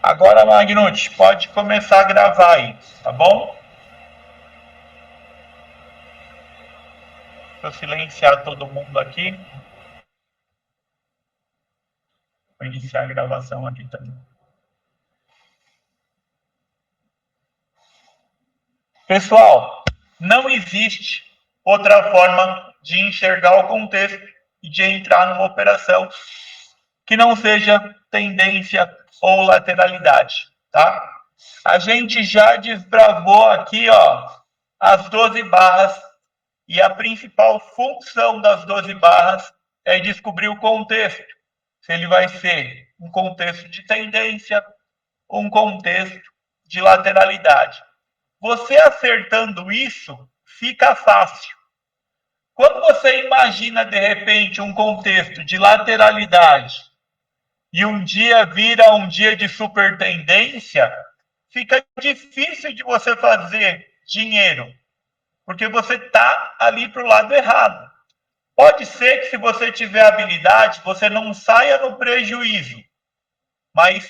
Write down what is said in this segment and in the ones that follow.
Agora, Magnucci, pode começar a gravar aí, tá bom? Deixa eu silenciar todo mundo aqui. Vou iniciar a gravação aqui também. Pessoal, não existe outra forma de enxergar o contexto e de entrar numa operação que não seja tendência ou lateralidade, tá? A gente já desbravou aqui, ó, as 12 barras e a principal função das 12 barras é descobrir o contexto. Se ele vai ser um contexto de tendência ou um contexto de lateralidade. Você acertando isso, fica fácil. Quando você imagina, de repente, um contexto de lateralidade e um dia vira um dia de super tendência, fica difícil de você fazer dinheiro, porque você está ali para o lado errado. Pode ser que, se você tiver habilidade, você não saia no prejuízo, mas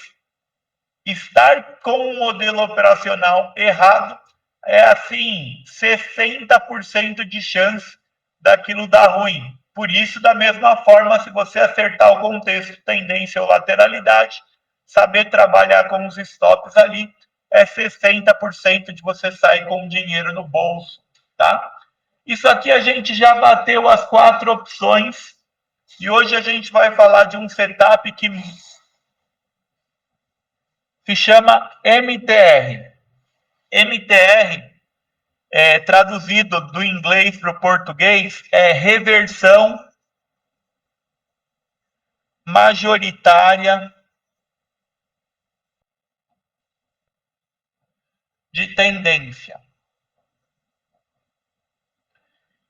estar com um modelo operacional errado é assim, 60% de chance daquilo dar ruim. Por isso, da mesma forma, se você acertar o contexto, tendência ou lateralidade, saber trabalhar com os stops ali, é 60% de você sair com dinheiro no bolso, tá? Isso aqui a gente já bateu as 4 opções e hoje a gente vai falar de um setup que se chama MTR. MTR, traduzido do inglês para o português, é reversão majoritária de tendência.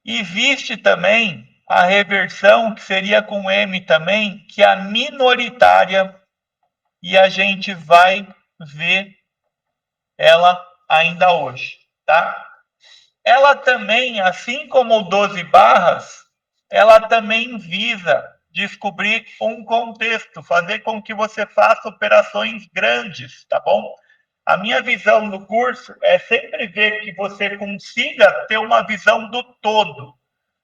Existe também a reversão, que seria com M também, que é a minoritária, e a gente vai ver ela ainda hoje, tá? Ela também, assim como o 12 barras, ela também visa descobrir um contexto, fazer com que você faça operações grandes, tá bom? A minha visão no curso é sempre ver que você consiga ter uma visão do todo.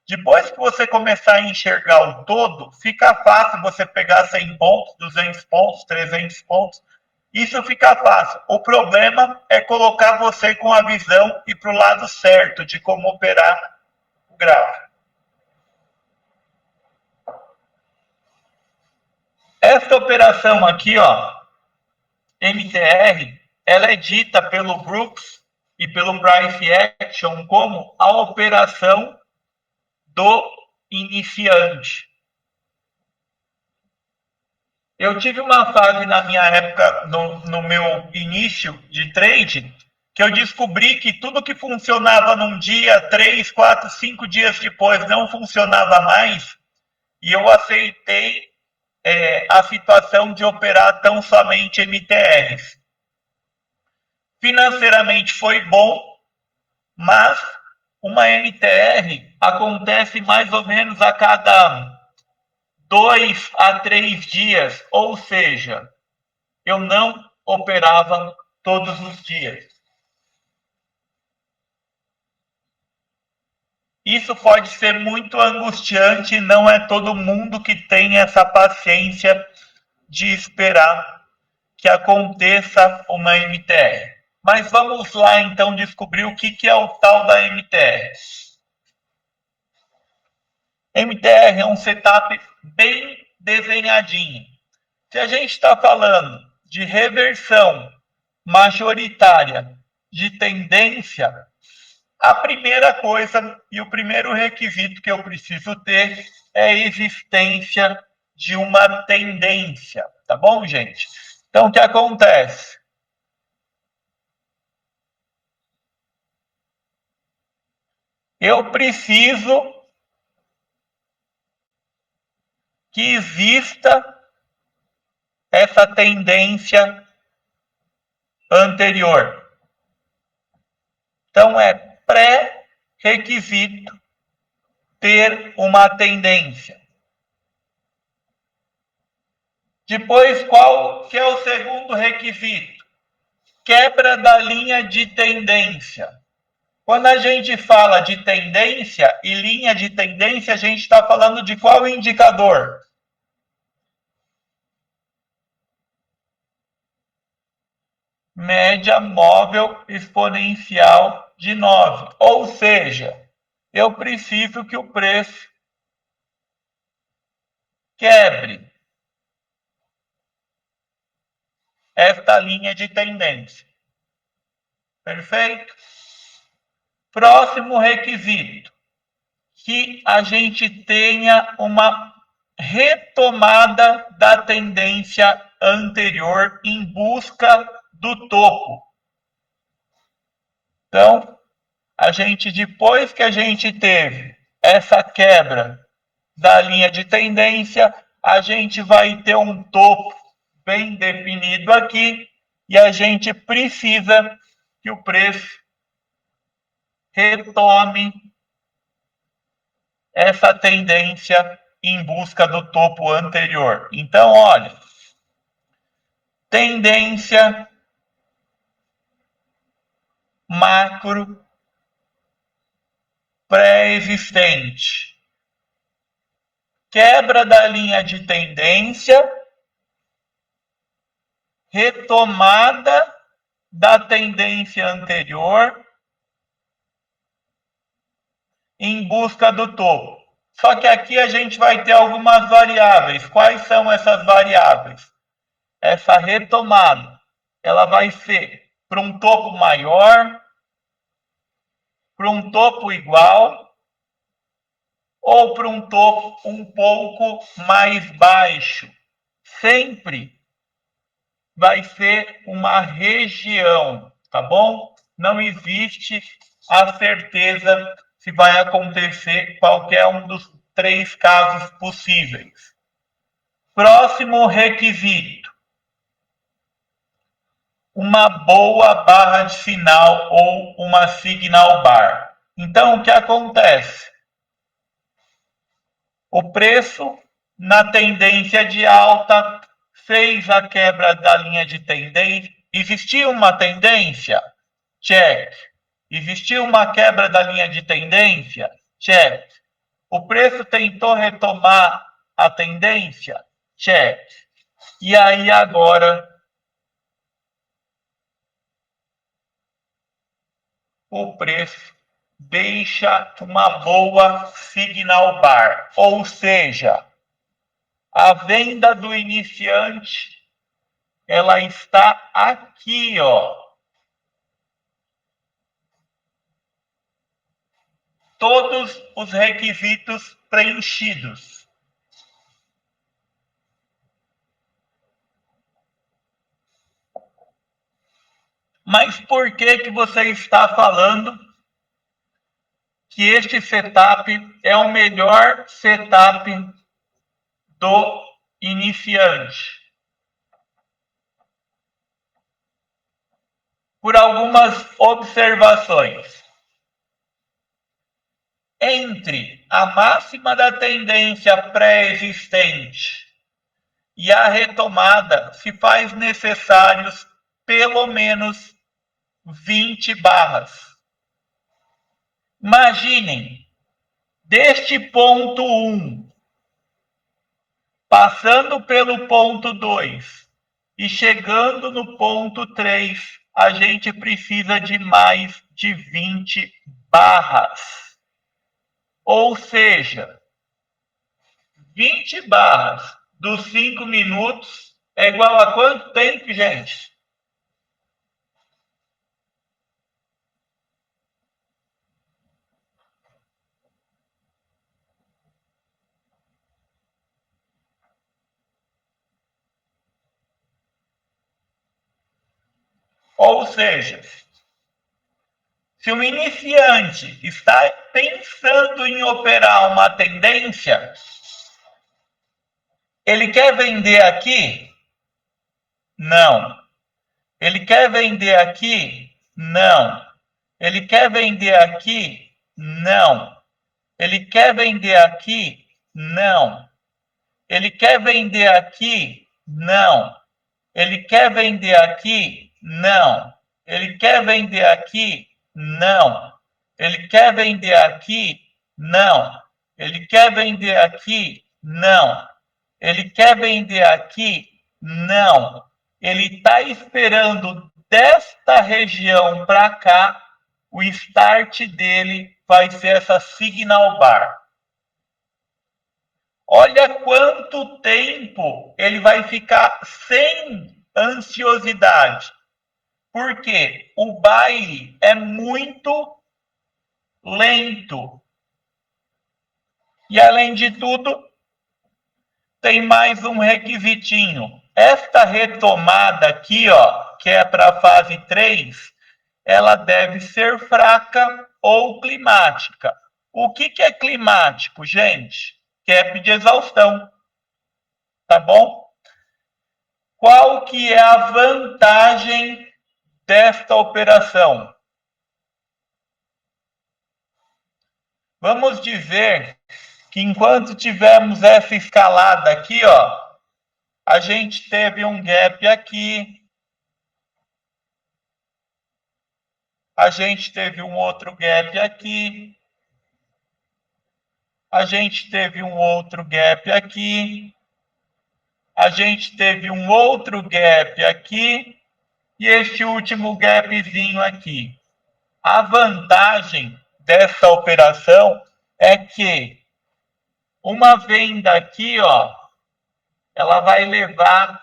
Depois que você começar a enxergar o todo, fica fácil você pegar 100 pontos, 200 pontos, 300 pontos. Isso fica fácil. O problema é colocar você com a visão e para o lado certo de como operar o gráfico. Esta operação aqui, ó, MTR, ela é dita pelo Brooks e pelo Price Action como a operação do iniciante. Eu tive uma fase na minha época, no meu início de trade, que eu descobri que tudo que funcionava num dia, 3, 4, 5 dias depois, não funcionava mais, e eu aceitei a situação de operar tão somente MTRs. Financeiramente foi bom, mas uma MTR acontece mais ou menos a cada 2 a 3 dias, ou seja, eu não operava todos os dias. Isso pode ser muito angustiante, não é todo mundo que tem essa paciência de esperar que aconteça uma MTR. Mas vamos lá então descobrir o que é o tal da MTR. MTR é um setup bem desenhadinho. Se a gente está falando de reversão majoritária de tendência, a primeira coisa e o primeiro requisito que eu preciso ter é a existência de uma tendência, tá bom, gente? Então, o que acontece? Eu preciso que exista essa tendência anterior. Então, é pré-requisito ter uma tendência. Depois, qual que é o segundo requisito? Quebra da linha de tendência. Quando a gente fala de tendência e linha de tendência, a gente está falando de qual indicador? Média móvel exponencial de 9. Ou seja, eu preciso que o preço quebre esta linha de tendência. Perfeito? Próximo requisito, que a gente tenha uma retomada da tendência anterior em busca do topo. Então, depois que a gente teve essa quebra da linha de tendência, a gente vai ter um topo bem definido aqui e a gente precisa que o preço retome essa tendência em busca do topo anterior. Então, olha, tendência macro pré-existente. Quebra da linha de tendência, retomada da tendência anterior em busca do topo. Só que aqui a gente vai ter algumas variáveis. Quais são essas variáveis? Essa retomada, ela vai ser para um topo maior, para um topo igual ou para um topo um pouco mais baixo. Sempre vai ser uma região, tá bom? Não existe a certeza se vai acontecer qualquer um dos 3 casos possíveis. Próximo requisito: uma boa barra de sinal ou uma signal bar. Então, o que acontece? O preço, na tendência de alta, fez a quebra da linha de tendência. Existia uma tendência? Check. Existiu uma quebra da linha de tendência? Check. O preço tentou retomar a tendência? Check. E aí agora o preço deixa uma boa signal bar, ou seja, a venda do iniciante ela está aqui, ó. Todos os requisitos preenchidos. Mas por que você está falando que este setup é o melhor setup do iniciante? Por algumas observações. Entre a máxima da tendência pré-existente e a retomada, se faz necessários pelo menos 20 barras. Imaginem, deste ponto 1, passando pelo ponto 2 e chegando no ponto 3, a gente precisa de mais de 20 barras. Ou seja, 20 barras dos 5 minutos é igual a quanto tempo, gente? Ou seja, se o iniciante está pensando em operar uma tendência, ele quer vender aqui? Não. Ele quer vender aqui? Não. Ele quer vender aqui? Não. Ele quer vender aqui? Não. Ele quer vender aqui? Não. Ele quer vender aqui? Não. Ele quer vender aqui? Não. Ele quer vender aqui? Não. Ele quer vender aqui? Não. Ele quer vender aqui? Não. Ele está esperando desta região para cá, o start dele vai ser essa signal bar. Olha quanto tempo ele vai ficar sem ansiosidade. Porque o baile é muito lento. E além de tudo, tem mais um requisitinho. Esta retomada aqui, ó, que é para a fase 3, ela deve ser fraca ou climática. O que é climático, gente? Cap de exaustão. Tá bom? Qual que é a vantagem desta operação? Vamos dizer que enquanto tivemos essa escalada aqui, ó, a gente teve um gap aqui, a gente teve um outro gap aqui, a gente teve um outro gap aqui, a gente teve um outro gap aqui e este último gapzinho aqui. A vantagem dessa operação é que uma venda aqui, ó, ela vai levar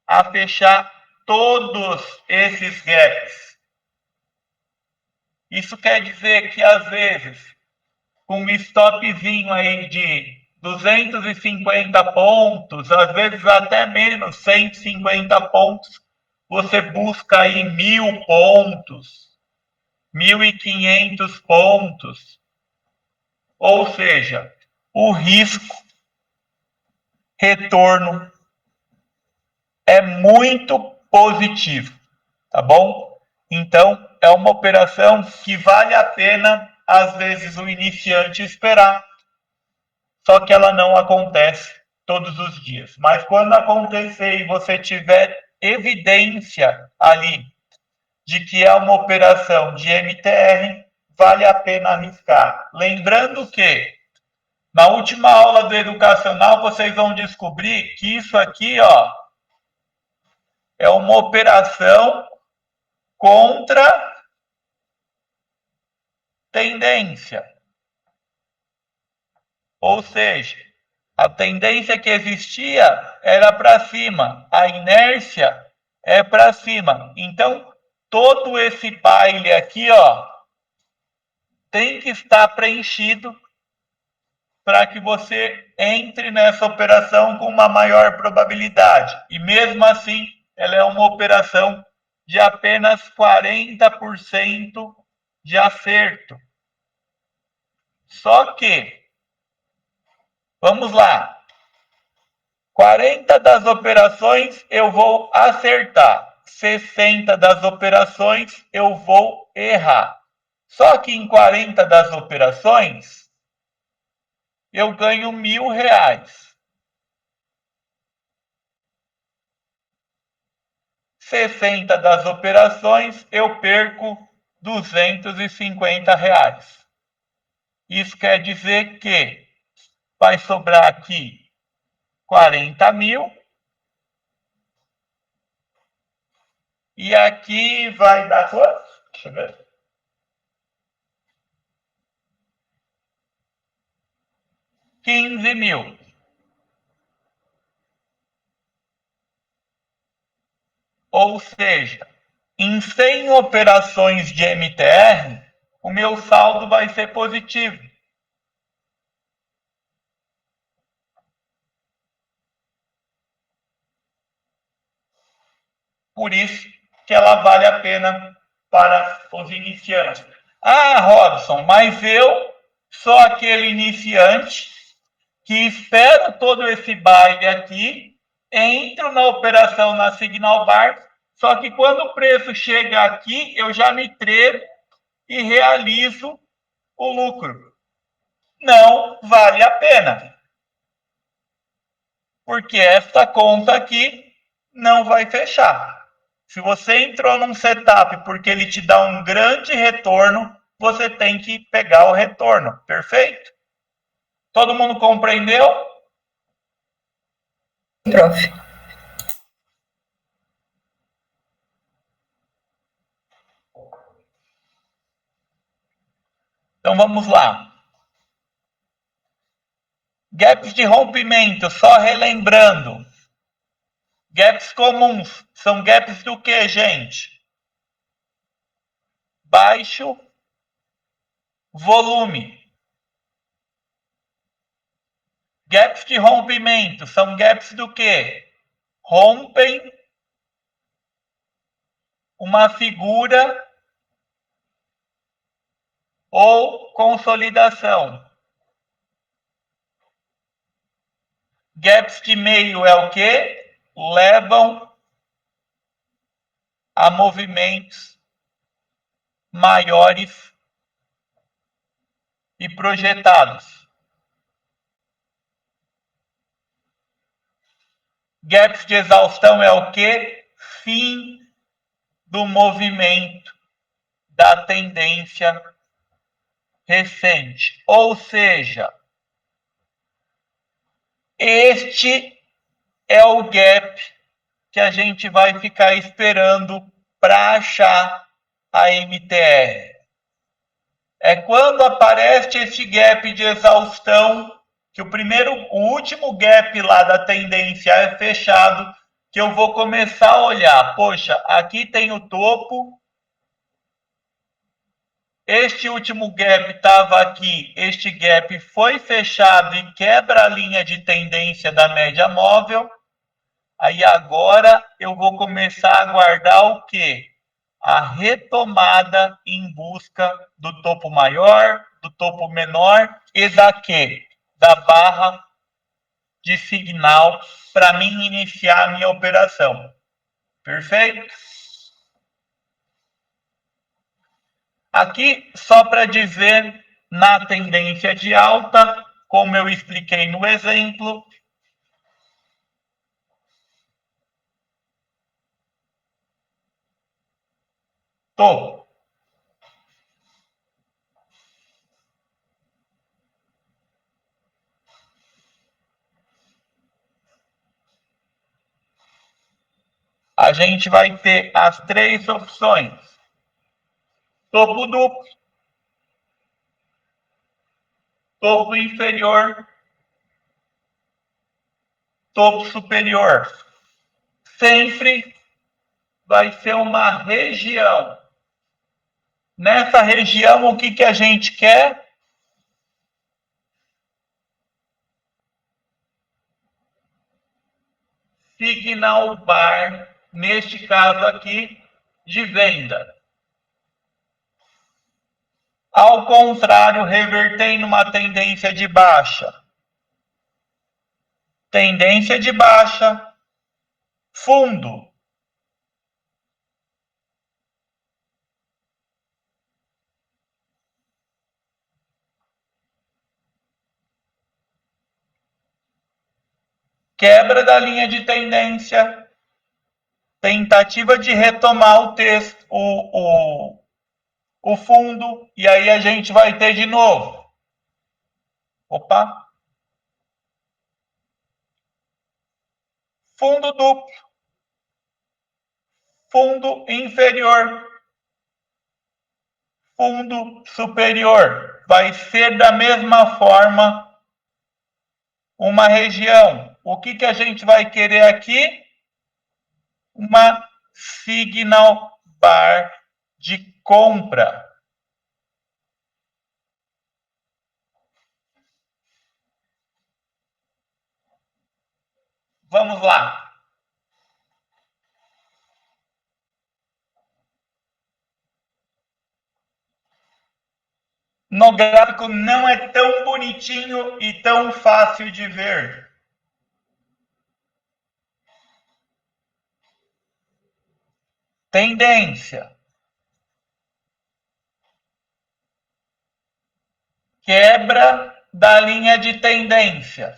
a fechar todos esses gaps. Isso quer dizer que, às vezes, com um stopzinho aí de 250 pontos, às vezes até menos, 150 pontos, você busca aí 1.000 pontos, 1.500 pontos. Ou seja, o risco retorno é muito positivo, tá bom? Então, é uma operação que vale a pena, às vezes, o iniciante esperar, só que ela não acontece todos os dias. Mas quando acontecer e você tiver evidência ali de que é uma operação de MTR, vale a pena arriscar. Lembrando que na última aula do educacional vocês vão descobrir que isso aqui, ó, é uma operação contra tendência. Ou seja, a tendência que existia era para cima, a inércia é para cima. Então, todo esse baile aqui, ó, tem que estar preenchido para que você entre nessa operação com uma maior probabilidade. E mesmo assim, ela é uma operação de apenas 40% de acerto. Só que, vamos lá, 40 das operações eu vou acertar, 60 das operações eu vou errar. Só que em 40 das operações eu ganho R$1.000. 60 das operações eu perco R$250. Isso quer dizer que vai sobrar aqui 40 mil. E aqui vai dar quanto? Deixa eu ver. 15 mil. Ou seja, em 100 operações de MTR, o meu saldo vai ser positivo. Por isso que ela vale a pena para os iniciantes. Ah, Robson, mas eu sou aquele iniciante que espero todo esse baile aqui, entro na operação na Signal Bar, só que quando o preço chega aqui, eu já me trevo e realizo o lucro. Não vale a pena. porque esta conta aqui não vai fechar. Se você entrou num setup porque ele te dá um grande retorno, você tem que pegar o retorno, perfeito? Todo mundo compreendeu? Prof. Então vamos lá. Gaps de rompimento, só relembrando. Gaps comuns são gaps do que, gente? Baixo volume. Gaps de rompimento são gaps do que? Rompem uma figura ou consolidação. Gaps de meio é o que? Levam a movimentos maiores e projetados. Gaps de exaustão é o que? Fim do movimento da tendência recente. Ou seja, este é o gap que a gente vai ficar esperando para achar a MTR. É quando aparece esse gap de exaustão, que o último gap lá da tendência é fechado, que eu vou começar a olhar. Poxa, aqui tem o topo. Este último gap estava aqui, este gap foi fechado e quebra a linha de tendência da média móvel. Aí agora eu vou começar a aguardar o quê? A retomada em busca do topo maior, do topo menor e da quê? Da barra de signal para mim iniciar a minha operação. Perfeito? Aqui, só para dizer, na tendência de alta, como eu expliquei no exemplo, topo. A gente vai ter as três opções. Topo duplo, topo inferior, topo superior. Sempre vai ser uma região. Nessa região, o que a gente quer? Signal bar, neste caso aqui, de venda. Ao contrário, reverter numa tendência de baixa. Tendência de baixa, fundo. Quebra da linha de tendência, tentativa de retomar o texto, o fundo, e aí a gente vai ter de novo. Opa! Fundo duplo, fundo inferior, fundo superior. Vai ser da mesma forma uma região. O que a gente vai querer aqui? Uma signal bar de compra. Vamos lá. No gráfico não é tão bonitinho e tão fácil de ver. Tendência. Quebra da linha de tendência.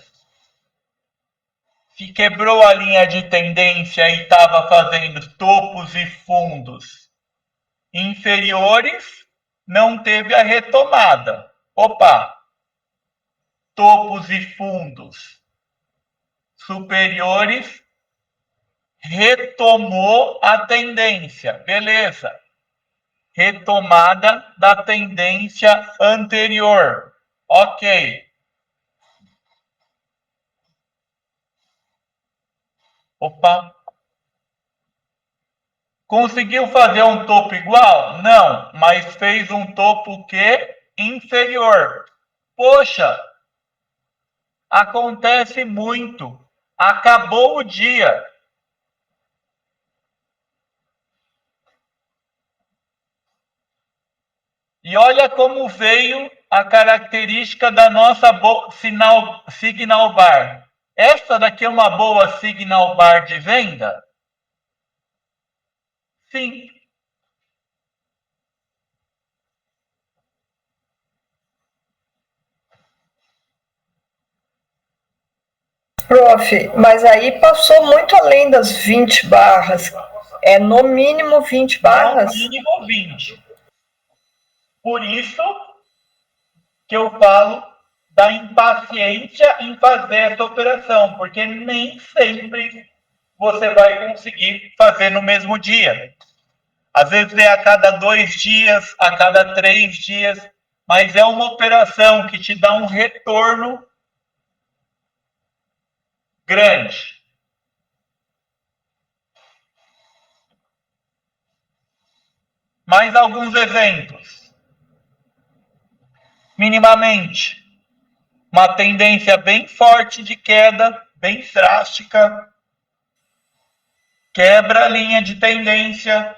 Se quebrou a linha de tendência e estava fazendo topos e fundos inferiores, não teve a retomada. Opa, topos e fundos superiores, retomou a tendência, beleza. Retomada da tendência anterior, ok. Opa. Conseguiu fazer um topo igual? Não, mas fez um topo que inferior. Poxa, acontece muito. Acabou o dia. E olha como veio a característica da nossa signal bar. Essa daqui é uma boa signal bar de venda? Sim. Prof, mas aí passou muito além das 20 barras. É no mínimo 20 barras? No mínimo 20. Por isso que eu falo da impaciência em fazer essa operação, porque nem sempre você vai conseguir fazer no mesmo dia. Às vezes é a cada 2 dias, a cada 3 dias, mas é uma operação que te dá um retorno grande. Mais alguns exemplos. Minimamente, uma tendência bem forte de queda, bem drástica, quebra a linha de tendência,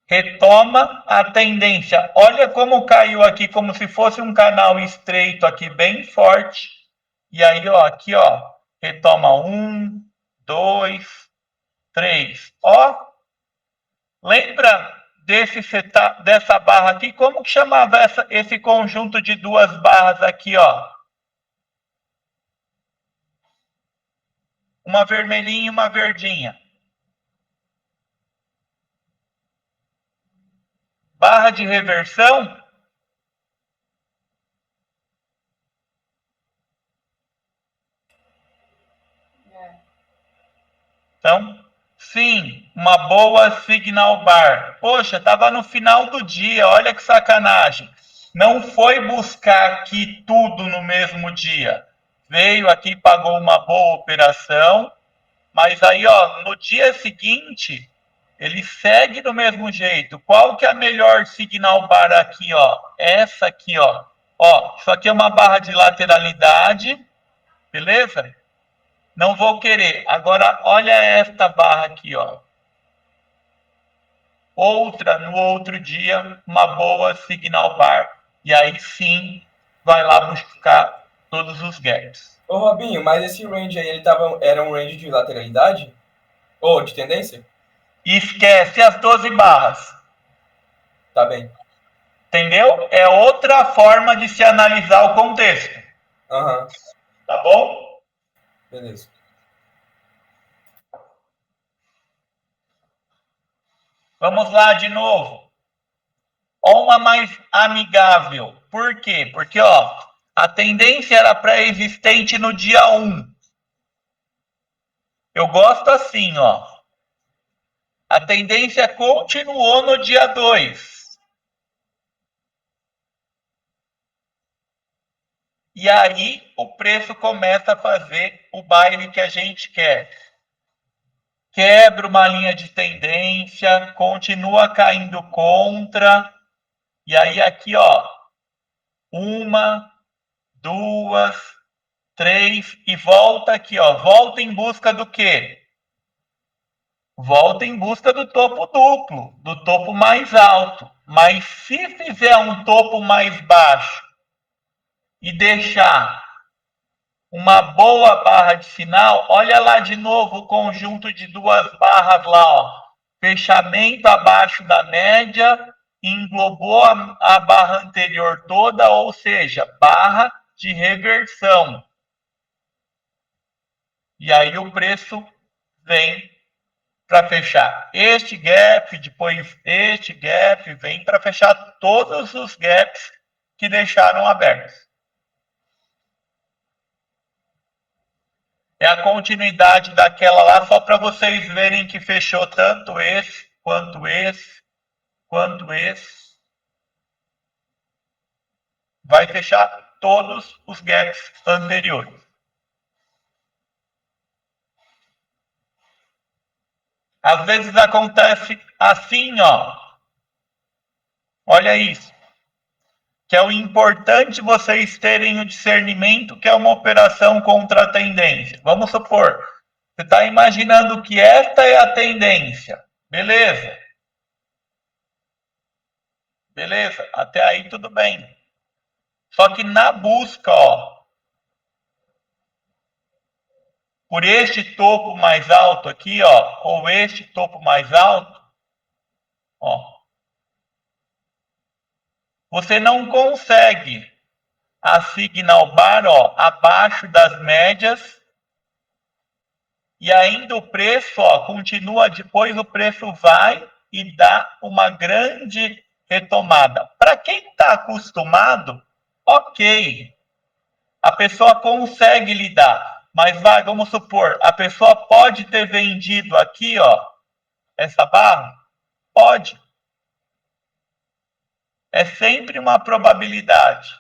retoma a tendência. Olha como caiu aqui, como se fosse um canal estreito aqui, bem forte. E aí, ó, aqui, ó, retoma 1, 2, 3. Ó, lembra dessa barra aqui? Como que chamava esse conjunto de duas barras aqui, ó? Uma vermelhinha e uma verdinha. Barra de reversão. Então, sim, uma boa signal bar. Poxa, estava no final do dia, olha que sacanagem. Não foi buscar aqui tudo no mesmo dia. Veio aqui, pagou uma boa operação, mas aí, ó, no dia seguinte, ele segue do mesmo jeito. Qual que é a melhor signal bar aqui, ó? Essa aqui, ó. Ó, isso aqui é uma barra de lateralidade, beleza? Não vou querer. Agora, olha esta barra aqui, ó. Outra, no outro dia, uma boa signal bar. E aí sim, vai lá buscar todos os gaps. Ô, Robinho, mas esse range aí, era um range de lateralidade? Ou de tendência? Esquece as 12 barras. Tá bem. Entendeu? É outra forma de se analisar o contexto. Aham. Tá bom? Beleza. Vamos lá de novo. Ó, uma mais amigável. Por quê? Porque, ó, a tendência era pré-existente no dia 1. Eu gosto assim, ó. A tendência continuou no dia 2. E aí o preço começa a fazer o baile que a gente quer. Quebra uma linha de tendência, continua caindo contra. E aí aqui, ó, 1, 2, 3 e volta aqui, ó. Volta em busca do quê? Volta em busca do topo duplo, do topo mais alto. Mas se fizer um topo mais baixo e deixar uma boa barra de sinal, olha lá de novo o conjunto de duas barras lá, ó. Fechamento abaixo da média, englobou a barra anterior toda, ou seja, barra de reversão. E aí o preço vem para fechar este gap, depois este gap, vem para fechar todos os gaps que deixaram abertos. É a continuidade daquela lá, só para vocês verem que fechou tanto esse, quanto esse, quanto esse. Vai fechar todos os gaps anteriores. Às vezes acontece assim, ó. Olha isso. Que é o importante vocês terem o discernimento que é uma operação contra a tendência. Vamos supor, você está imaginando que esta é a tendência. Beleza. Beleza, até aí tudo bem. Só que na busca, ó, por este topo mais alto aqui, ó, ou este topo mais alto, ó, você não consegue assignar o bar, ó, abaixo das médias e ainda o preço, ó, continua, depois o preço vai e dá uma grande retomada. Para quem está acostumado, ok, a pessoa consegue lidar, mas vai, vamos supor, a pessoa pode ter vendido aqui, ó, essa barra? Pode. É sempre uma probabilidade.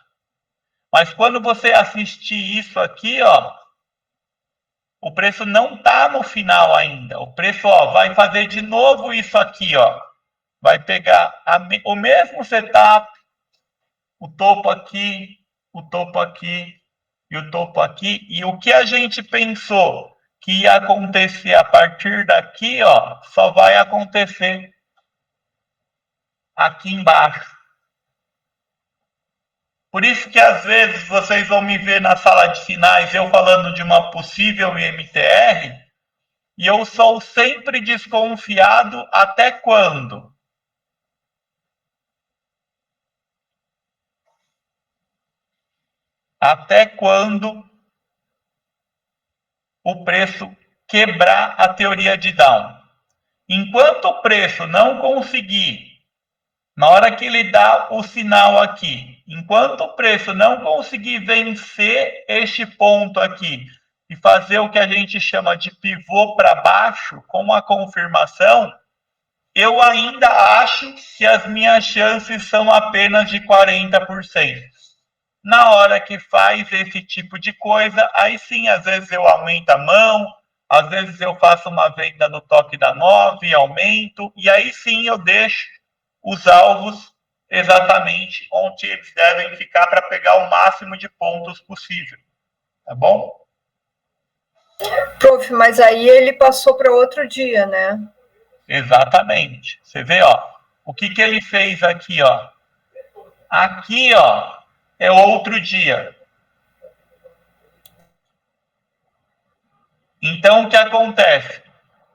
Mas quando você assistir isso aqui, ó, o preço não está no final ainda. O preço, ó, vai fazer de novo isso aqui, ó. Vai pegar o mesmo setup, o topo aqui, o topo aqui e o topo aqui. E o que a gente pensou que ia acontecer a partir daqui, ó, só vai acontecer aqui embaixo. Por isso que às vezes vocês vão me ver na sala de sinais eu falando de uma possível IMTR e eu sou sempre desconfiado até quando? Até quando o preço quebrar a teoria de Down. Enquanto o preço não conseguir, na hora que ele dá o sinal aqui, enquanto o preço não conseguir vencer este ponto aqui e fazer o que a gente chama de pivô para baixo com a confirmação, eu ainda acho que as minhas chances são apenas de 40%. Na hora que faz esse tipo de coisa, aí sim, às vezes eu aumento a mão, às vezes eu faço uma venda no toque da 9, aumento, e aí sim eu deixo os alvos exatamente onde eles devem ficar para pegar o máximo de pontos possível. Tá bom? Prof, mas aí ele passou para outro dia, né? Exatamente. Você vê, ó, o que ele fez aqui, ó. Aqui, ó, é outro dia. Então, o que acontece?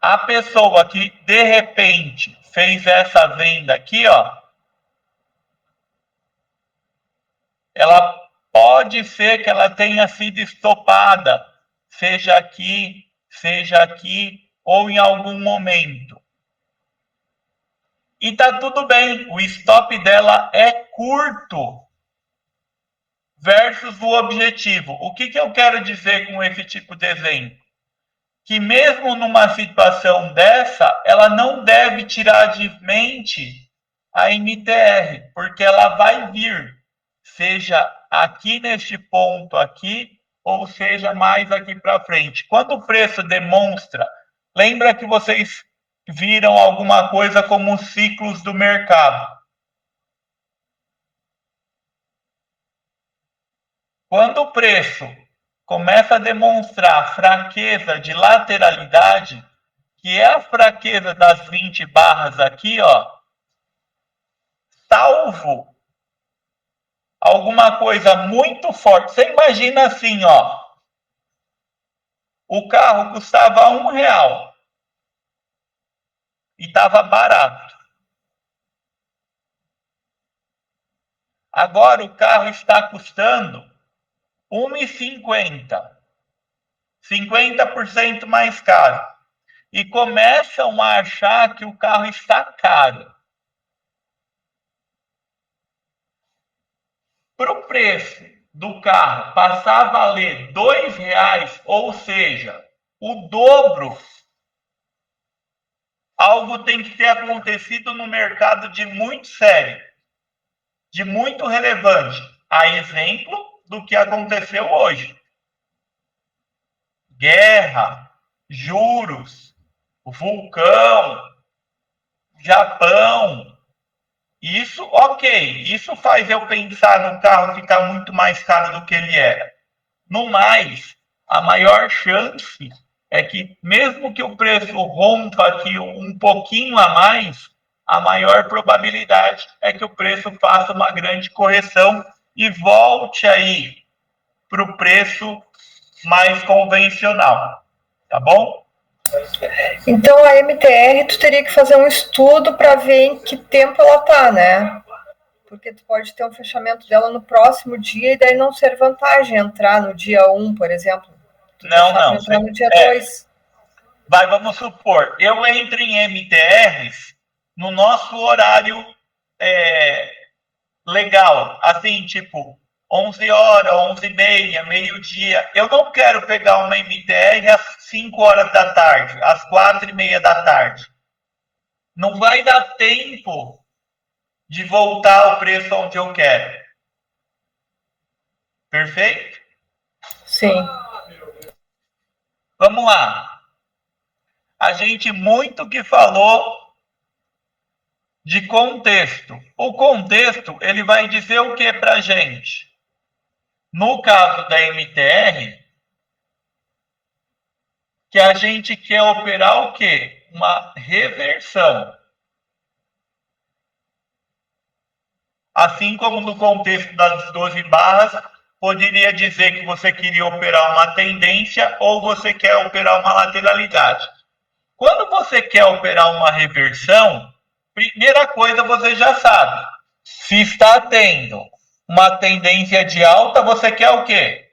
A pessoa que, de repente, fez essa venda aqui, ó, ela pode ser que ela tenha sido estopada, seja aqui, ou em algum momento. E tá tudo bem, o stop dela é curto versus o objetivo. O que eu quero dizer com esse tipo de exemplo? Que mesmo numa situação dessa, ela não deve tirar de mente a MTR, porque ela vai vir, seja aqui neste ponto aqui, ou seja mais aqui para frente. Quando o preço demonstra, lembra que vocês viram alguma coisa como os ciclos do mercado. Quando o preço começa a demonstrar fraqueza de lateralidade, que é a fraqueza das 20 barras aqui, ó, salvo alguma coisa muito forte. Você imagina assim, ó, o carro custava R$1 e estava barato. Agora o carro está custando 1,50, 50% mais caro, e começam a achar que o carro está caro. Para o preço do carro passar a valer R$ 2, ou seja, o dobro, algo tem que ter acontecido no mercado de muito sério, de muito relevante, a exemplo do que aconteceu hoje. Guerra, juros, vulcão, Japão. Isso, ok, isso faz eu pensar no carro ficar muito mais caro do que ele era. No mais, a maior chance é que, mesmo que o preço rompa aqui um pouquinho a mais, a maior probabilidade é que o preço faça uma grande correção e volte aí para o preço mais convencional, tá bom? Então a MTR tu teria que fazer um estudo para ver em que tempo ela tá, né? Porque tu pode ter um fechamento dela no próximo dia e daí não ser vantagem entrar no dia 1, por exemplo. Não. Entrar no dia 2. Vamos supor, eu entro em MTRs no nosso horário legal, assim, tipo 11 horas, 11h30, meio-dia. Eu não quero pegar uma MTR às 5 horas da tarde, às 4h30 da tarde. Não vai dar tempo de voltar ao preço onde eu quero. Perfeito? Sim. Vamos lá. A gente muito que falou de contexto. O contexto, ele vai dizer o que para a gente? No caso da MTR, que a gente quer operar o quê? Uma reversão. Assim como no contexto das 12 barras, poderia dizer que você queria operar uma tendência ou você quer operar uma lateralidade. Quando você quer operar uma reversão, primeira coisa você já sabe. Se está tendo uma tendência de alta, você quer o quê?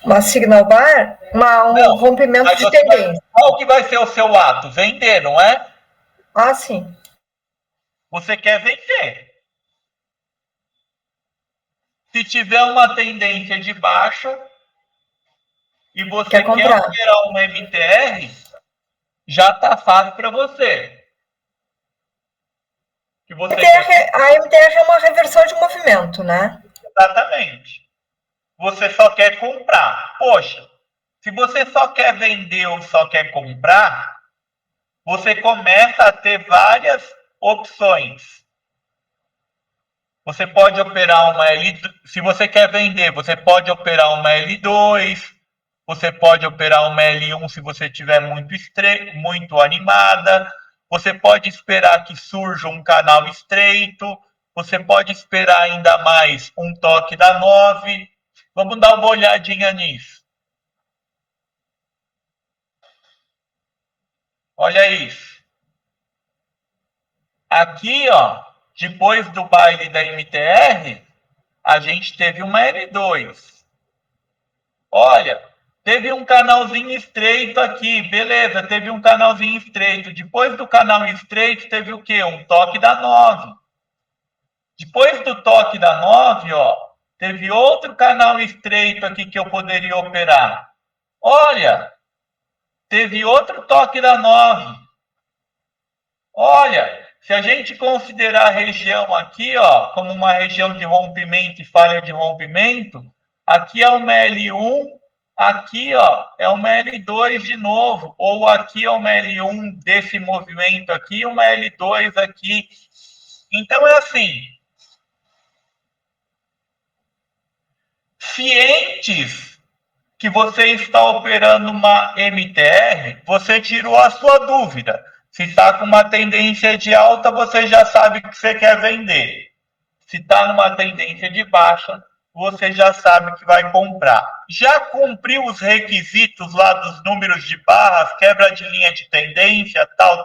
Uma signal bar? Um rompimento de tendência. Qual que vai ser o seu ato? Vender, não é? Ah, sim. Você quer vender. Se tiver uma tendência de baixa e você quer operar uma MTR, já está fácil para você. A MTR é uma reversão de movimento, né? Exatamente. Você só quer comprar. Poxa, se você só quer vender ou só quer comprar, você começa a ter várias opções. Você pode operar uma L2. Se você quer vender, você pode operar uma L2. Você pode operar uma L1 se você estiver muito animada. Você pode esperar que surja um canal estreito. Você pode esperar ainda mais um toque da 9. Vamos dar uma olhadinha nisso. Olha isso. Aqui, ó, depois do baile da MTR, a gente teve uma L2. Olha, teve um canalzinho estreito aqui, beleza, teve um canalzinho estreito. Depois do canal estreito, teve o quê? Um toque da 9. Depois do toque da 9, ó, teve outro canal estreito aqui que eu poderia operar. Olha, teve outro toque da 9. Olha, se a gente considerar a região aqui, ó, como uma região de rompimento e falha de rompimento, aqui é uma L1, aqui, ó, é uma L2 de novo, ou aqui é uma L1 desse movimento aqui, uma L2 aqui. Então é assim. Cientes que você está operando uma MTR, você tirou a sua dúvida. Se está com uma tendência de alta, você já sabe que você quer vender. Se está numa tendência de baixa, você já sabe que vai comprar. Já cumpriu os requisitos lá dos números de barras, quebra de linha de tendência, tal.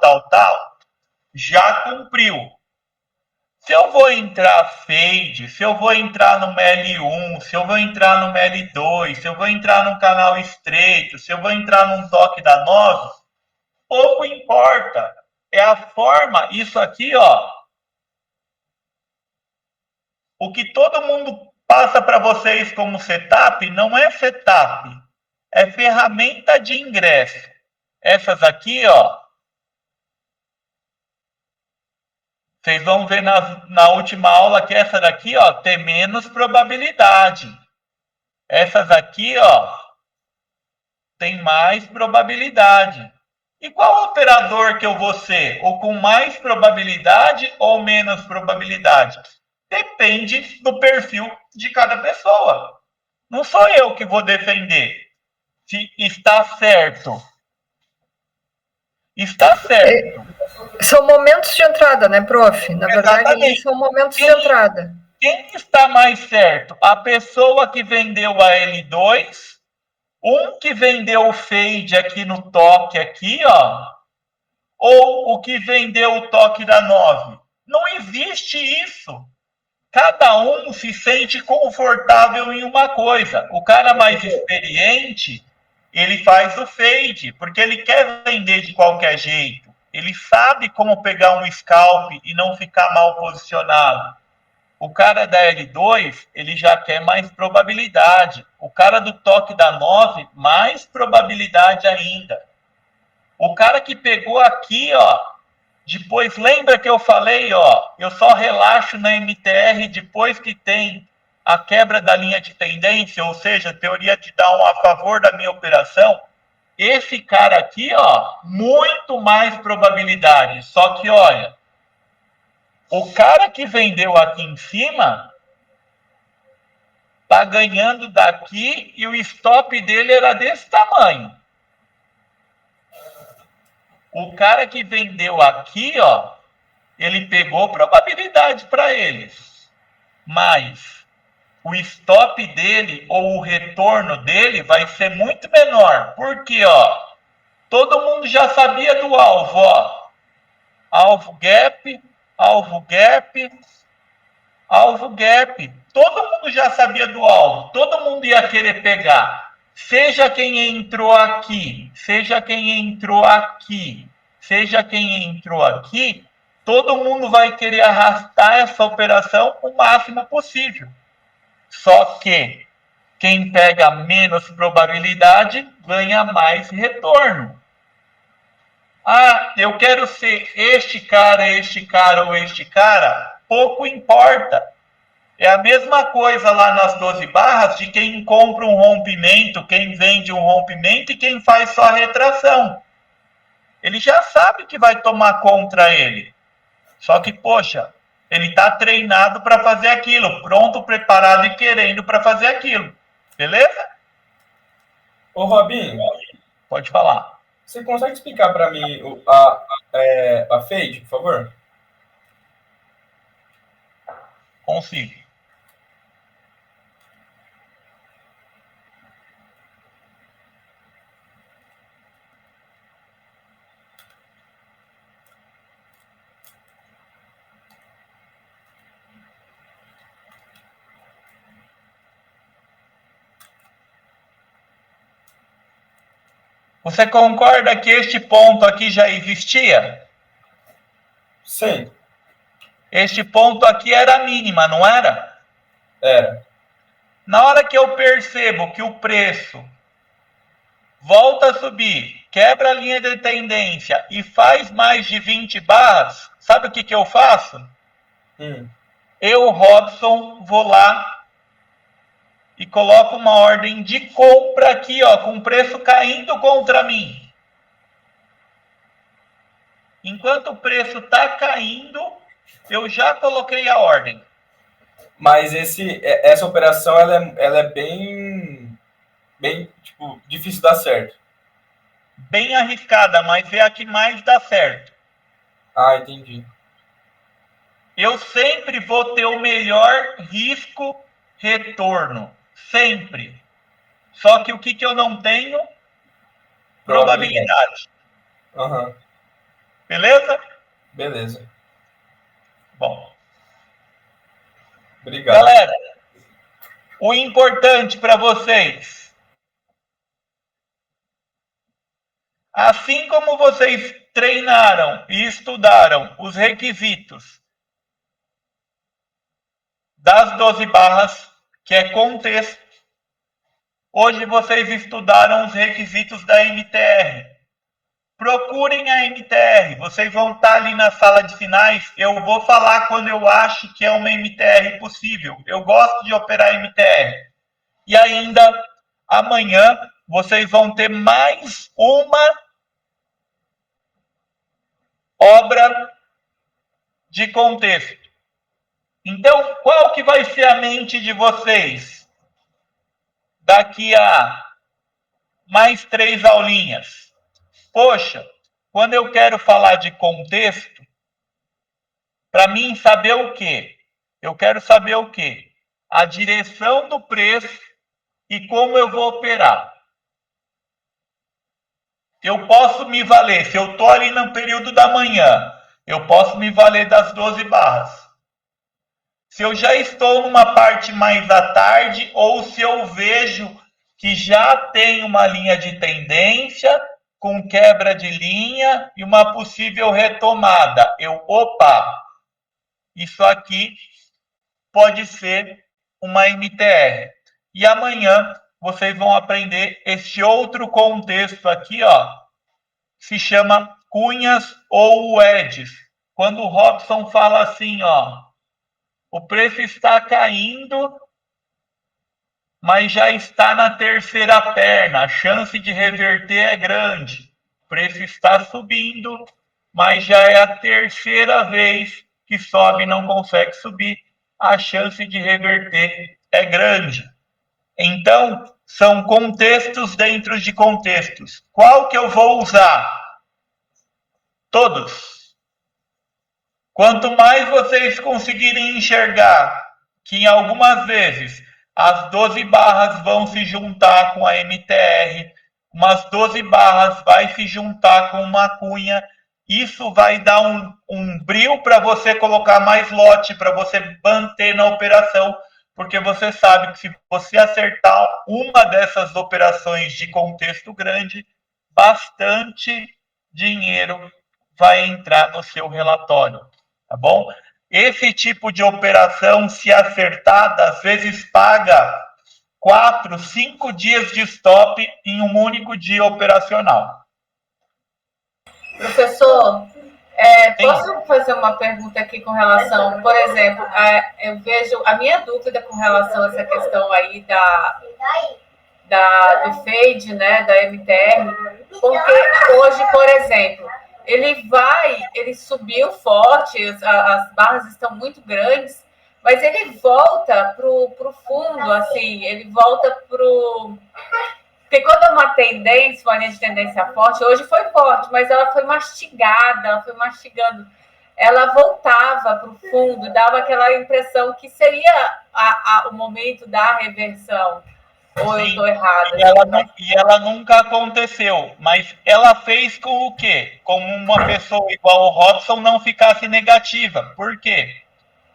Já cumpriu. Se eu vou entrar fade, se eu vou entrar no ML1, se eu vou entrar no ML2, se eu vou entrar num canal estreito, se eu vou entrar num toque da 9, pouco importa. É a forma, isso aqui, ó. O que todo mundo passa para vocês como setup não é setup, é ferramenta de ingresso. Essas aqui, ó, vocês vão ver na última aula que essa daqui, ó, tem menos probabilidade. Essas aqui, ó, tem mais probabilidade. E qual operador que eu vou ser? Ou com mais probabilidade ou menos probabilidade? Depende do perfil de cada pessoa. Não sou eu que vou defender se está certo. Está certo. São momentos de entrada, né, prof? Na verdade, eles são momentos de entrada. Quem está mais certo? A pessoa que vendeu a L2, um que vendeu o fade aqui no toque aqui, ó, ou o que vendeu o toque da 9. Não existe isso. Cada um se sente confortável em uma coisa. O cara mais experiente, ele faz o fade, porque ele quer vender de qualquer jeito. Ele sabe como pegar um scalp e não ficar mal posicionado. O cara da L2, ele já quer mais probabilidade. O cara do toque da 9, mais probabilidade ainda. O cara que pegou aqui, ó, depois, lembra que eu falei, ó, eu só relaxo na MTR depois que tem a quebra da linha de tendência, ou seja, teoria de Down a favor da minha operação. Esse cara aqui, ó, muito mais probabilidade. Só que, olha, o cara que vendeu aqui em cima tá ganhando daqui e o stop dele era desse tamanho. O cara que vendeu aqui, ó, ele pegou probabilidade para ele. Mas o stop dele ou o retorno dele vai ser muito menor. Porque, ó, todo mundo já sabia do alvo, ó. Alvo gap, alvo gap, alvo gap. Todo mundo já sabia do alvo. Todo mundo ia querer pegar. Seja quem entrou aqui, seja quem entrou aqui, seja quem entrou aqui, todo mundo vai querer arrastar essa operação o máximo possível. Só que quem pega menos probabilidade ganha mais retorno. Ah, eu quero ser este cara ou este cara, pouco importa. É a mesma coisa lá nas 12 barras de quem compra um rompimento, quem vende um rompimento e quem faz só a retração. Ele já sabe que vai tomar contra ele. Só que, poxa, ele está treinado para fazer aquilo, pronto, preparado e querendo para fazer aquilo. Beleza? Ô, Robinho, pode falar. Você consegue explicar para mim a fade, por favor? Consigo. Você concorda que este ponto aqui já existia? Sim. Este ponto aqui era a mínima, não era? Era. Na hora que eu percebo que o preço volta a subir, quebra a linha de tendência e faz mais de 20 barras, sabe o que eu faço? Eu, Robson, vou lá e coloco uma ordem de compra aqui, ó, com o preço caindo contra mim. Enquanto o preço está caindo, eu já coloquei a ordem. Mas essa operação ela é bem tipo, difícil de dar certo. Bem arriscada, mas é a que mais dá certo. Ah, entendi. Eu sempre vou ter o melhor risco-retorno. Sempre. Só que o que eu não tenho? Probabilidade. Uhum. Beleza? Beleza. Bom. Obrigado. Galera, o importante para vocês, assim como vocês treinaram e estudaram os requisitos das 12 barras, que é contexto, hoje vocês estudaram os requisitos da MTR. Procurem a MTR, vocês vão estar ali na sala de sinais. Eu vou falar quando eu acho que é uma MTR possível. Eu gosto de operar MTR. E ainda amanhã vocês vão ter mais uma obra de contexto. Então, qual que vai ser a mente de vocês daqui a mais 3 aulinhas? Poxa, quando eu quero falar de contexto, para mim saber o quê? Eu quero saber o quê? A direção do preço e como eu vou operar. Eu posso me valer, se eu estou ali no período da manhã, eu posso me valer das 12 barras. Se eu já estou numa parte mais à tarde, ou se eu vejo que já tem uma linha de tendência, com quebra de linha e uma possível retomada. Opa, isso aqui pode ser uma MTR. E amanhã vocês vão aprender esse outro contexto aqui, ó, que se chama cunhas ou wedges. Quando o Robson fala assim, ó, o preço está caindo, mas já está na terceira perna, a chance de reverter é grande. O preço está subindo, mas já é a terceira vez que sobe e não consegue subir, a chance de reverter é grande. Então, são contextos dentro de contextos. Qual que eu vou usar? Todos. Quanto mais vocês conseguirem enxergar que em algumas vezes as 12 barras vão se juntar com a MTR, umas 12 barras vai se juntar com uma cunha, isso vai dar um brilho para você colocar mais lote, para você manter na operação, porque você sabe que se você acertar uma dessas operações de contexto grande, bastante dinheiro vai entrar no seu relatório, tá bom? Esse tipo de operação, se acertada, às vezes paga 4, 5 dias de stop em um único dia operacional. Professor, posso fazer uma pergunta aqui com relação, por exemplo, eu vejo a minha dúvida com relação a essa questão aí do fade, né, da MTR, porque hoje, por exemplo, ele subiu forte, as barras estão muito grandes, mas ele volta para o fundo, assim, ele volta para o... Porque quando é uma tendência, uma linha de tendência forte, hoje foi forte, mas ela foi mastigada, ela foi mastigando. Ela voltava para o fundo, dava aquela impressão que seria o momento da reversão. Ou sim, eu estou errada? E ela nunca aconteceu, mas ela fez com o quê? Como uma pessoa igual o Robson não ficasse negativa. Por quê?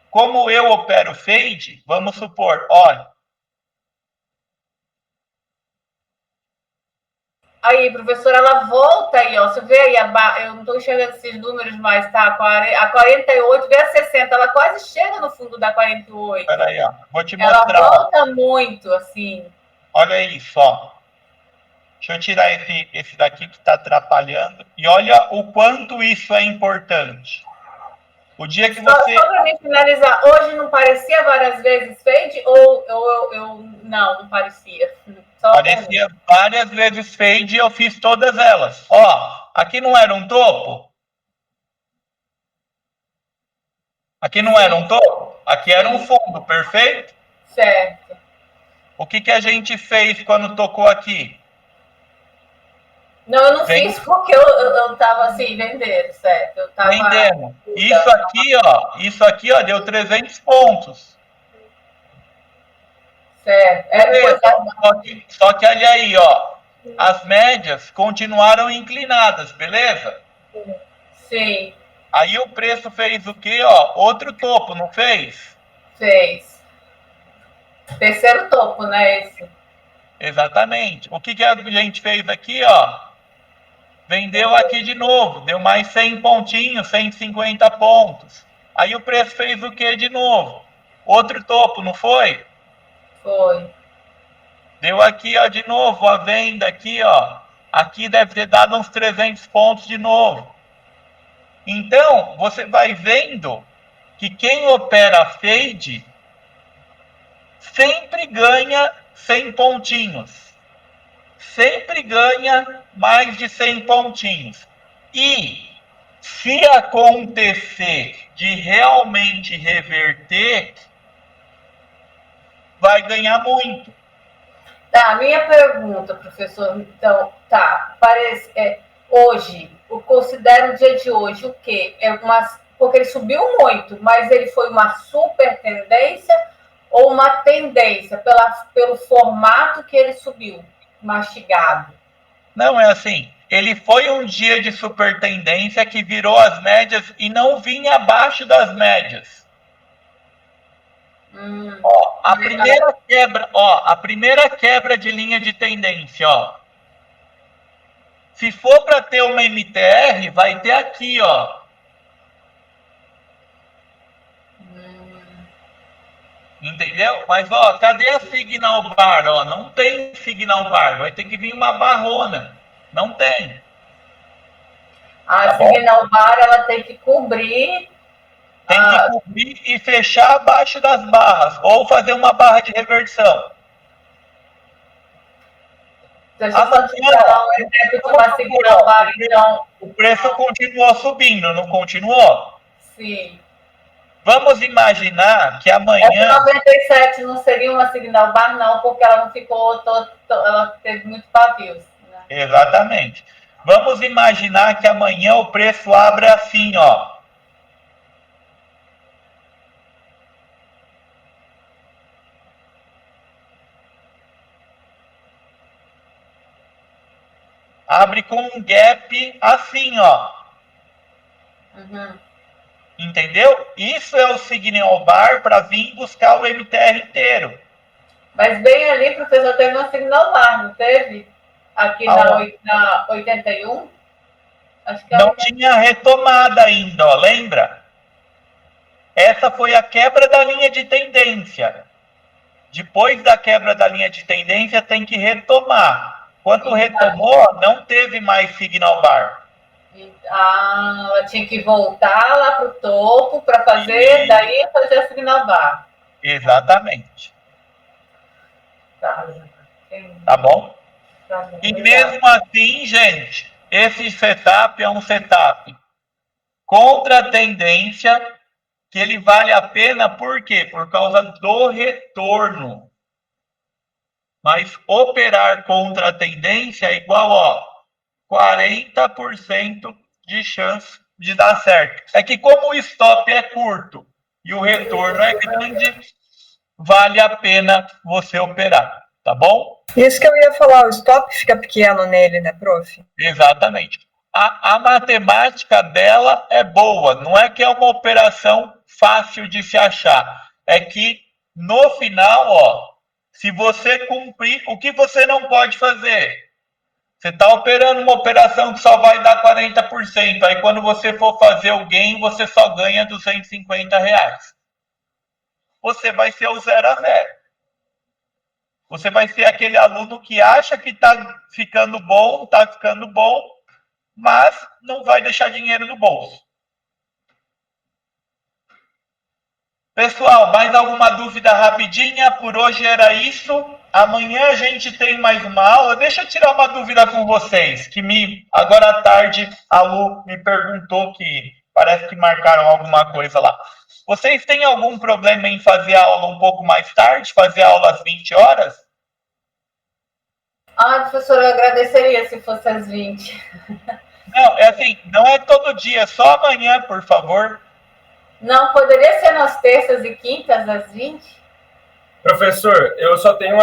Como eu opero fade, vamos supor, olha, aí, professora, ela volta aí, ó. Você vê aí, eu não estou enxergando esses números mais, tá? A 48 vê a 60, ela quase chega no fundo da 48. Peraí, ó. Vou te mostrar. Ela volta muito, assim. Olha isso, ó. Deixa eu tirar esse daqui que está atrapalhando. E olha o quanto isso é importante. O dia que você... Só para me finalizar, hoje não parecia várias vezes fade ou eu não parecia? Parecia várias vezes fade e eu fiz todas elas. Ó, aqui não era um topo? Aqui não era um topo? Aqui era um fundo, perfeito? Certo. O que a gente fez quando tocou aqui? Não, eu não fiz porque eu tava assim, vendendo, certo? Eu tava vendendo. Isso aqui, ó, deu 300 pontos. Certo. Só que olha aí, ó, as médias continuaram inclinadas, beleza? Sim. Aí o preço fez o quê, ó? Outro topo, não fez? Fez. Terceiro topo, né? Esse. Exatamente. O que a gente fez aqui, ó? Vendeu aqui de novo, deu mais 100 pontinhos, 150 pontos. Aí o preço fez o que de novo? Outro topo, não foi? Foi. Deu aqui, ó, de novo, a venda aqui, ó. Aqui deve ter dado uns 300 pontos de novo. Então, você vai vendo que quem opera fade sempre ganha 100 pontinhos. Sempre ganha mais de 100 pontinhos. E se acontecer de realmente reverter, vai ganhar muito. Tá, minha pergunta, professor, então, tá, parece, hoje, eu considero o dia de hoje o quê? Porque ele subiu muito, mas ele foi uma super tendência ou uma tendência pelo formato que ele subiu, mastigado? Não, é assim, ele foi um dia de super tendência que virou as médias e não vinha abaixo das médias. Ó, a primeira quebra de linha de tendência, ó. Se for para ter uma MTR, vai ter aqui, ó. Entendeu? Mas, ó, cadê a Signal Bar? Ó, não tem Signal Bar. Vai ter que vir uma barrona. Não tem. A Signal Bar, ela tem que cobrir. Tem que cobrir e fechar abaixo das barras. Ou fazer uma barra de reversão. Deixa eu só te dar um exemplo de uma Signal Bar, então. O preço continuou subindo, não continuou? Sim. Vamos imaginar que amanhã... Essa 97 não seria uma Signal Bar, não, porque ela não ficou... ela teve muito pavios. Né? Exatamente. Vamos imaginar que amanhã o preço abre assim, ó. Abre com um gap assim, ó. Uhum. Entendeu? Isso é o Signal Bar para vir buscar o MTR inteiro. Mas bem ali, professor, teve uma Signal Bar, não teve? Aqui na 81? Acho que não tinha retomada ainda, ó, lembra? Essa foi a quebra da linha de tendência. Depois da quebra da linha de tendência, tem que retomar. Quando retomou, não teve mais Signal Bar. Ela tinha que voltar lá para o topo para fazer, daí fazer a Signal Bar. Exatamente. Tá bom? E mesmo assim, gente, esse setup é um setup contra a tendência, que ele vale a pena, por quê? Por causa do retorno. Mas operar contra a tendência é igual, ó, 40% de chance de dar certo. É que como o stop é curto e o retorno é grande, vale a pena você operar, tá bom? Isso que eu ia falar, o stop fica pequeno nele, né, prof? Exatamente. A matemática dela é boa, não é que é uma operação fácil de se achar. É que no final, ó, se você cumprir, o que você não pode fazer? Você está operando uma operação que só vai dar 40%. Aí quando você for fazer o gain, você só ganha R$250. Você vai ser o 0 a 0. Você vai ser aquele aluno que acha que está ficando bom, mas não vai deixar dinheiro no bolso. Pessoal, mais alguma dúvida rapidinha? Por hoje era isso. Amanhã a gente tem mais uma aula. Deixa eu tirar uma dúvida com vocês, agora à tarde a Lu me perguntou que parece que marcaram alguma coisa lá. Vocês têm algum problema em fazer a aula um pouco mais tarde, fazer a aula às 20 horas? Professor, eu agradeceria se fosse às 20. Não, é assim, não é todo dia, só amanhã, por favor. Não, poderia ser nas terças e quintas, às 20? Professor, eu só tenho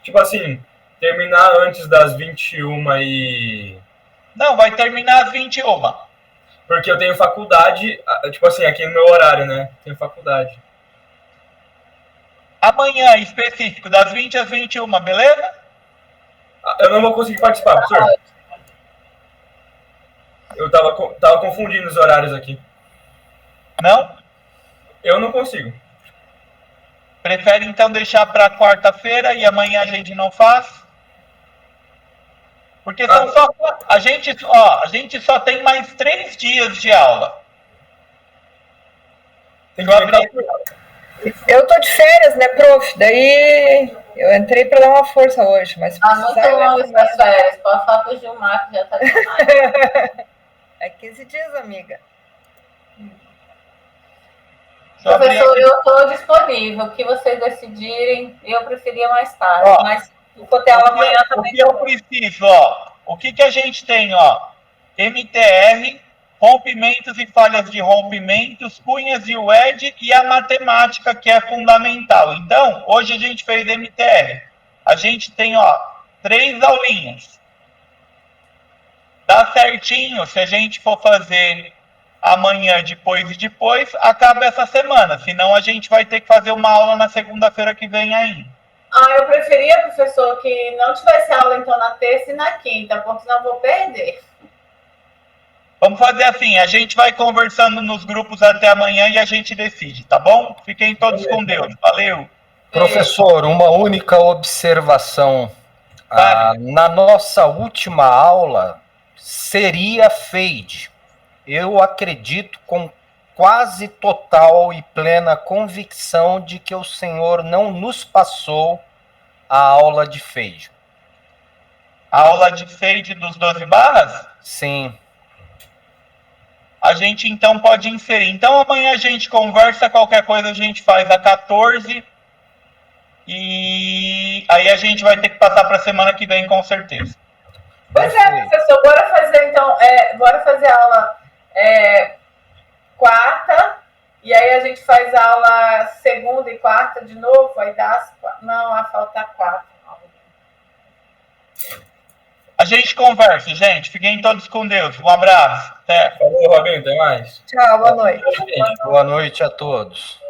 tipo assim, terminar antes das 21 e... Não, vai terminar às 21. Porque eu tenho faculdade, tipo assim, aqui no meu horário, né? Tenho faculdade. Amanhã, específico, das 20 às 21, beleza? Eu não vou conseguir participar, professor. Eu tava confundindo os horários aqui. Não? Eu não consigo. Prefere então deixar para quarta-feira e amanhã a gente não faz? Porque são só a gente só tem mais 3 dias de aula. Tem que abrir. Eu tô de férias, né, prof? Daí eu entrei para dar uma força hoje, mas se Muito precisar, eu longe entro essas férias. Pode falar com o Gilmar, que já tá demais. É 15 dias, amiga. Professor, eu estou disponível. O que vocês decidirem, eu preferia mais tarde. Ó, mas se for ter aula amanhã também. O que eu preciso, ó. O que a gente tem, ó? MTR, rompimentos e falhas de rompimentos, cunhas e WED e a matemática, que é fundamental. Então, hoje a gente fez MTR. A gente tem, ó, 3 aulinhas. Dá certinho se a gente for fazer amanhã, depois e depois, acaba essa semana. Senão a gente vai ter que fazer uma aula na segunda-feira que vem ainda. Eu preferia, professor, que não tivesse aula então na terça e na quinta, porque senão eu vou perder. Vamos fazer assim, a gente vai conversando nos grupos até amanhã e a gente decide, tá bom? Fiquem todos com Deus. Valeu. Professor, uma única observação. Na nossa última aula, seria FADE. Eu acredito com quase total e plena convicção de que o senhor não nos passou a aula de FADE. A aula de FADE dos 12 barras? Sim. A gente então pode inserir. Então amanhã a gente conversa, qualquer coisa a gente faz a 14 e aí a gente vai ter que passar para a semana que vem com certeza. Pois é, professor, bora fazer então, bora fazer a aula quarta, e aí a gente faz a aula segunda e quarta de novo, aí dá não, falta 4. A gente conversa, gente. Fiquem todos com Deus. Um abraço. Até. Falou, Robinho, até mais. Tchau, boa noite. Boa noite a todos.